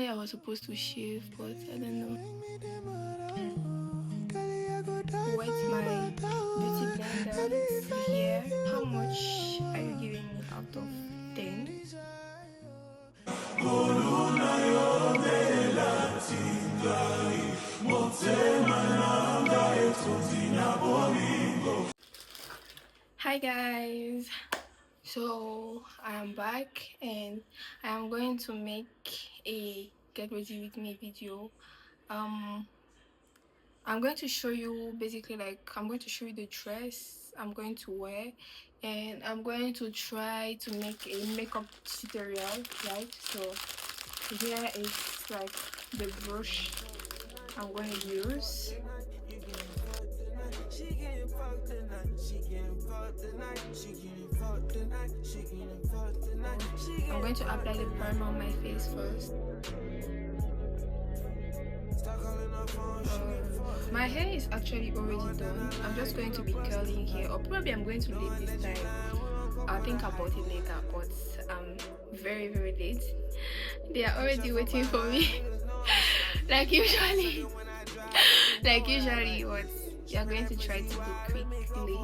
Actually, I was supposed to shave, but I don't know. Wet my beauty blender here. How much are you giving me out of 10? Hi guys, so I am back and I am going to make a get ready with me video. I'm going to show you basically, like, I'm going to show you the dress I'm going to wear, and I'm going to try to make a makeup tutorial, right? So here is like the brush I'm going to use. I'm going to apply the primer on my face first. My hair is actually already done. I'm just going to be curling here, or probably I'm going to leave this time. I'll think about it later, but I'm very late. They are already waiting for me. like usually what you're going to try to do quickly.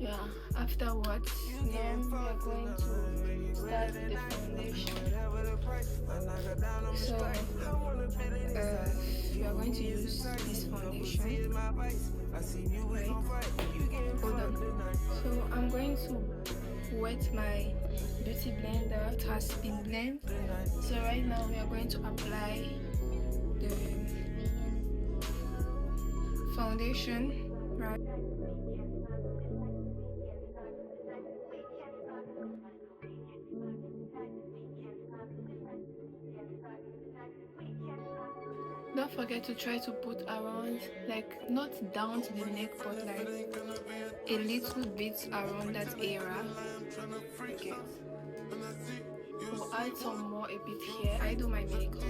Yeah, afterwards, then we are going to start the foundation. So we are going to use this foundation, right? Hold on. So I'm going to wet my beauty blender. It has been blended. So right now we are going to apply the foundation, right? Don't forget to try to put around, like, not down to the neck, but like a little bit around that area. Okay. We'll add some more a bit here. I do my makeup.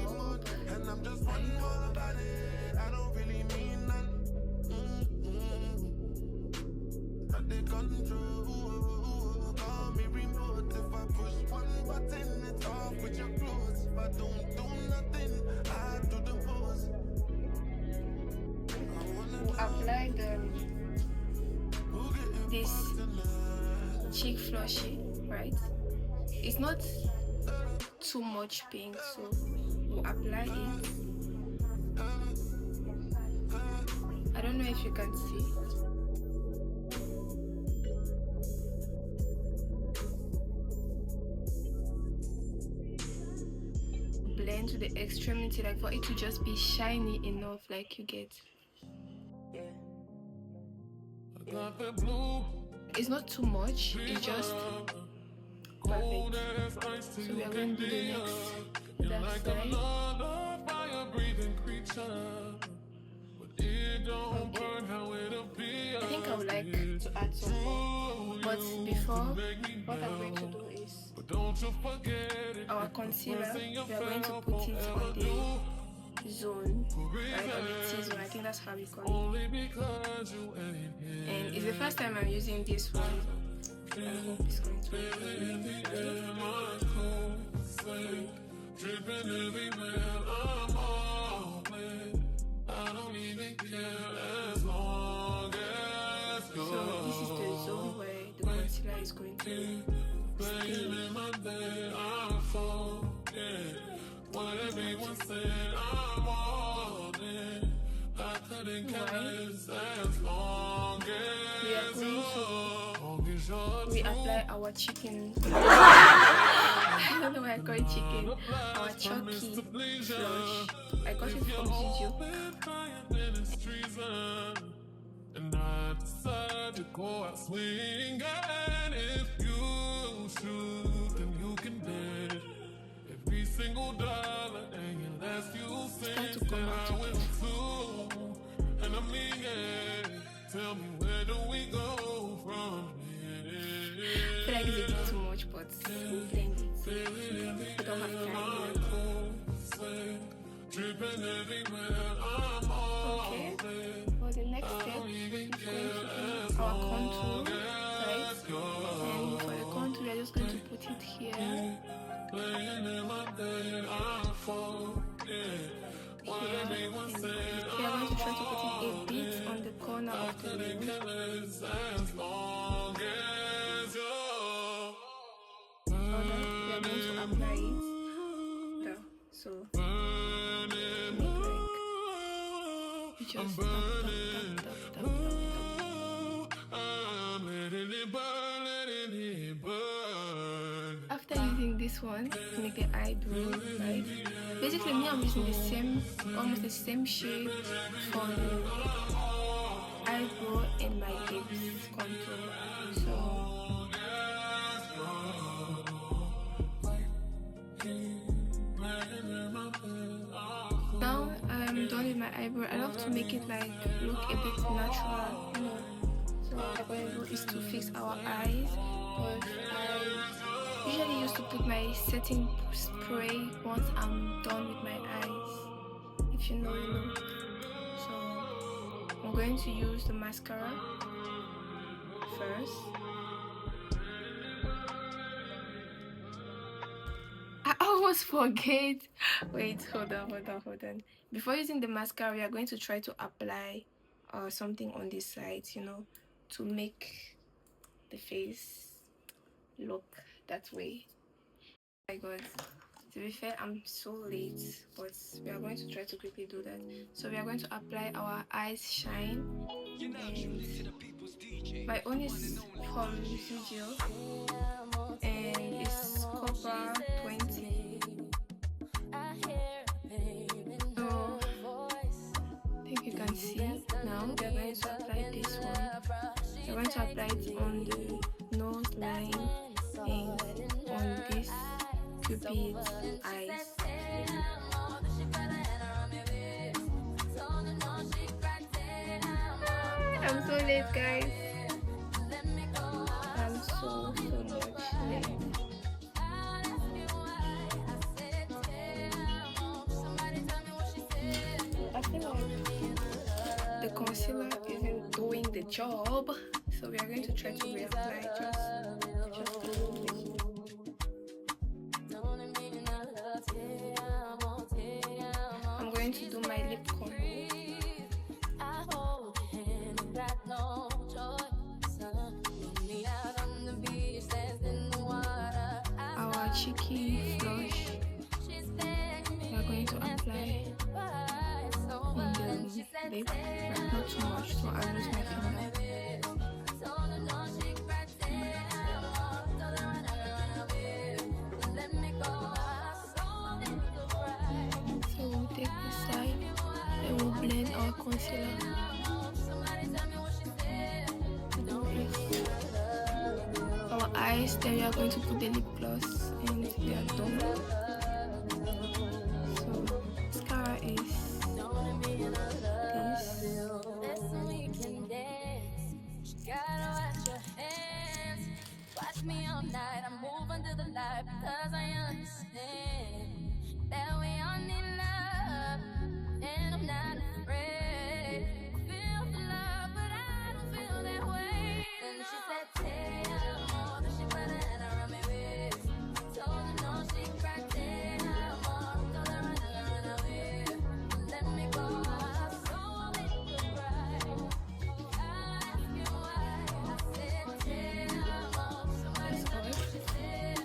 Apply this cheek flushy, right? It's not too much pink, so we'll apply it. I don't know if you can see. Blend to the extremity, like for it to just be shiny enough, like you get. It's not too much, it's just perfect. So we are going to do the next that side. Okay. I think I would like to add some more, but before, what I'm going to do is our concealer. We are going to put it on the zone, right, on the T-zone. I think that's how we call it. And it's the first time I'm using this one. I hope it's going to be So this is the zone where the concealer is going to stay. We apply our chicken. I don't know why I call it chicken. Our chalky flush. I got it from YouTube. And I decide to go out swinging. If you shoot, then you can bet every single dollar and your last few cents that I went through. And I mean it. Tell me, where do we go from here? I feel like it's a bit too much, but we'll blend it. I don't have time. Okay. For the next step, our contour, right? And for the contour, we are just going to put it here. Here. We are going to try to put it a bit on the corner of the nose. We are going to apply it there. So make like just tap. After using this one to make the eyebrow, right? Basically, me, I'm using almost the same shade for the eyebrow and my lips contour. So now I'm done with my eyebrow. I love to make it like look a bit natural, you know. So what I'm going to do is to fix our eyes, because I usually used to put my setting spray once I'm done with my eyes. If you know, you know. So I'm going to use the mascara first. I almost forget. Wait, hold on. Before using the mascara, we are going to try to apply something on this side, you know, to make the face look that way. Oh my god, to be fair, I'm so late, but we are going to try to quickly do that. So we are going to apply our eyes shine, and my own is from Zigio and it's copper 20. So I think you can see now. We are going to apply this one. We're going to apply it on the nose line and on this cupid eyes. I'm so late, guys. I'm so much late. I feel like the concealer isn't doing the job, so we are going to try to reapply just a little bit. I'm going to do my lip combo. Our cheeky flush we are going to apply on the lip, but not too much, so I'll use my finger. So we'll take this side and we'll blend our concealer. Our eyes, then we are going to put the lip gloss and we are done. So mascara is this. Watch me all night, I'm moving to the light because I understand that we all need love, and I'm not afraid. I feel the love, but I don't feel that way. Then she said, "Te amo," then she put her hand around me waist. Told her no, she cried, "Te amo." Told her run away, let me go. I saw it cry. Ask you why. I said, "Te amo." Somebody told me she said,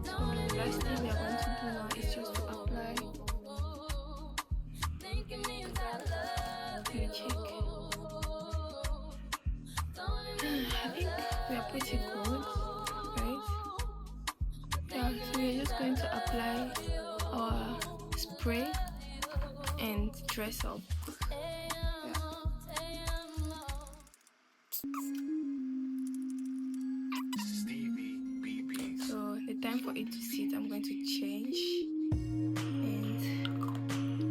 "Don't let me." Last thing we are going to do now is just to apply. Let me check. I think we are pretty good, right? Yeah, so we're just going to apply our spray and dress up. So the time for it to sit, I'm going to change and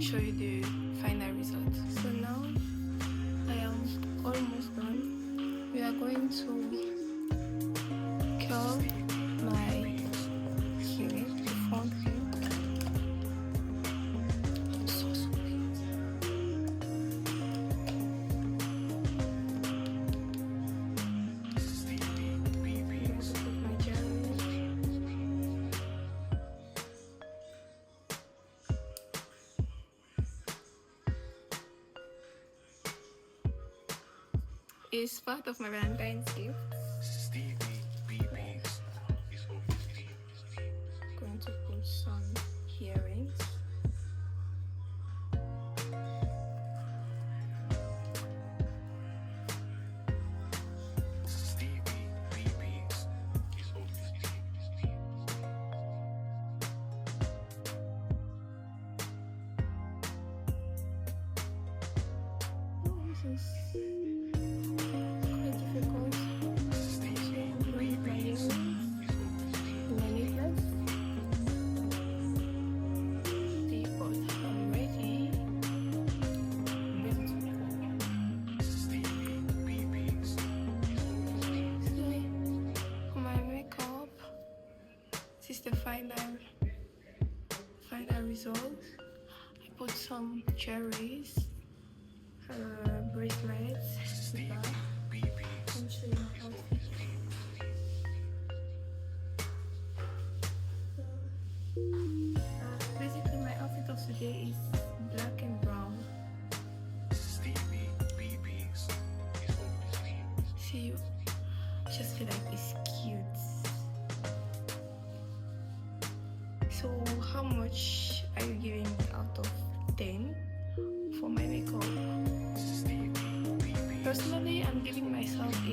show you the final result. So now I am almost done. We are going to curl my hair, the front hair. So sweet. is part of my Valentine's gift. Going to put some earrings. This is quite difficult. With my earrings, my necklace. But I'm ready. So, for my makeup, this is the final result. I put some cherries. Bracelets. I'll show you my outfit. Basically, my outfit of today is black and brown. See, you just feel like it's cute. So, how much are you giving me out of 10 for my makeup? Personally, I'm giving myself a